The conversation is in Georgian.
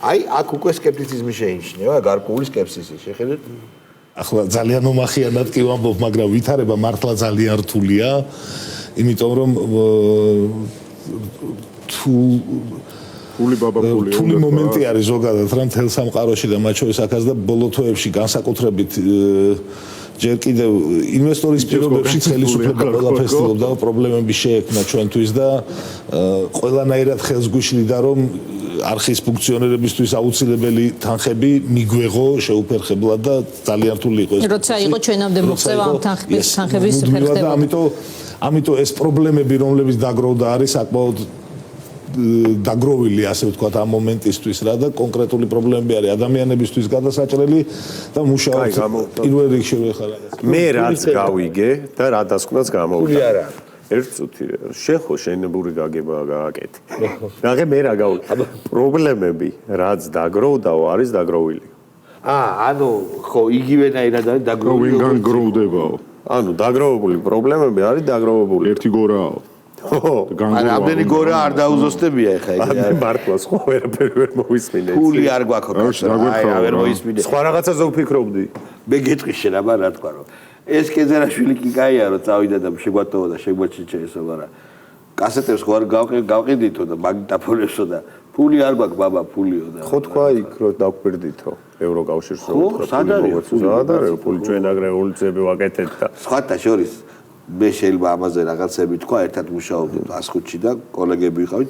აი აქ უკვე სკეპტიციზმი შეინიშნება, გარკვეული სკეპსისი. შეხედეთ? ახლა ძალიან მომახიანად კი ვამბობ, მაგრამ ვითარება მართლა ძალიან რთულია, იმიტომ რომ თული მომენტი არის ზოგადად რა მთელ სამყაროში და მათ შორის აქაც და ბოლო თვეებში განსაკუთრებით ჯერ კიდევ ინვესტორის პირობებში ხელისუფლება ყველაფერს ცდილობდა პრობლემები შეექმნა ჩვენთვის და ყველანაირად ხელს გვიშლიდა რომ არხის ფუნქციონერებისთვის აუცილებელი თანხები მიგვეღო შეუფერხებლად და ძალიან რთული იყო ეს. როცა იყო ჩვენამდე მოხსევა ამ თანხების ფერხდება. ამიტომ ეს პრობლემები რომლებიც დაგროვდა არის საკმაოდ დაგროვილი ასე ვთქვათ ამ მომენტისთვის რა და კონკრეტული პრობლემები არის ადამიანებისთვის გადასაჭრელი და მუშაობთ პირველ რიგში ხარ. მე რაც გავიგე და რა დასკვნაც გამოვიდა. ერთ წუთი შეხო შენებური გაგება გააკეთე. ნახე მე რა გავიგე. პრობლემები რაც დაგროვდაო არის დაგროვილი. ანუ ხო იგივენაირად არის დაგროვილი. ვინგან გროვდებაო. ანუ დაგროვებული პრობლემები არის დაგროვებული. ერთი გორაო. რამდენი გორა არ დაუზუსტებია ეხა ეგ. მართლა სხვა ვერაფერი ვერ მოვისმინე. ფული არ გვაქვს. აი ვერ მოისმინე. სხვა რაღაცაზე ვფიქრობდი. მე გეტყვი შენ აბა რა თქვა რომ ეს კეზერაშვილი კი კაია რომ წავიდა და შეგვატოვა და შეგვაჩიჩა ესო მაგრამ კასეტებს ხო არ გავყიდითო და მაგნიტოფონებსო და ფული არ გვაქვს ბაბა ფულიო და ხო თქვა იქ რომ დავკვირდითო ევროკავშირს რომ ხო სად არის ფული ჩვენ აგრეული ძები ვაკეთეთ და სხვათა შორის მე შეიძლება ამაზე რაღაცები თქვა ერთად მუშაობდით 105-ში და კოლეგები ვიყავით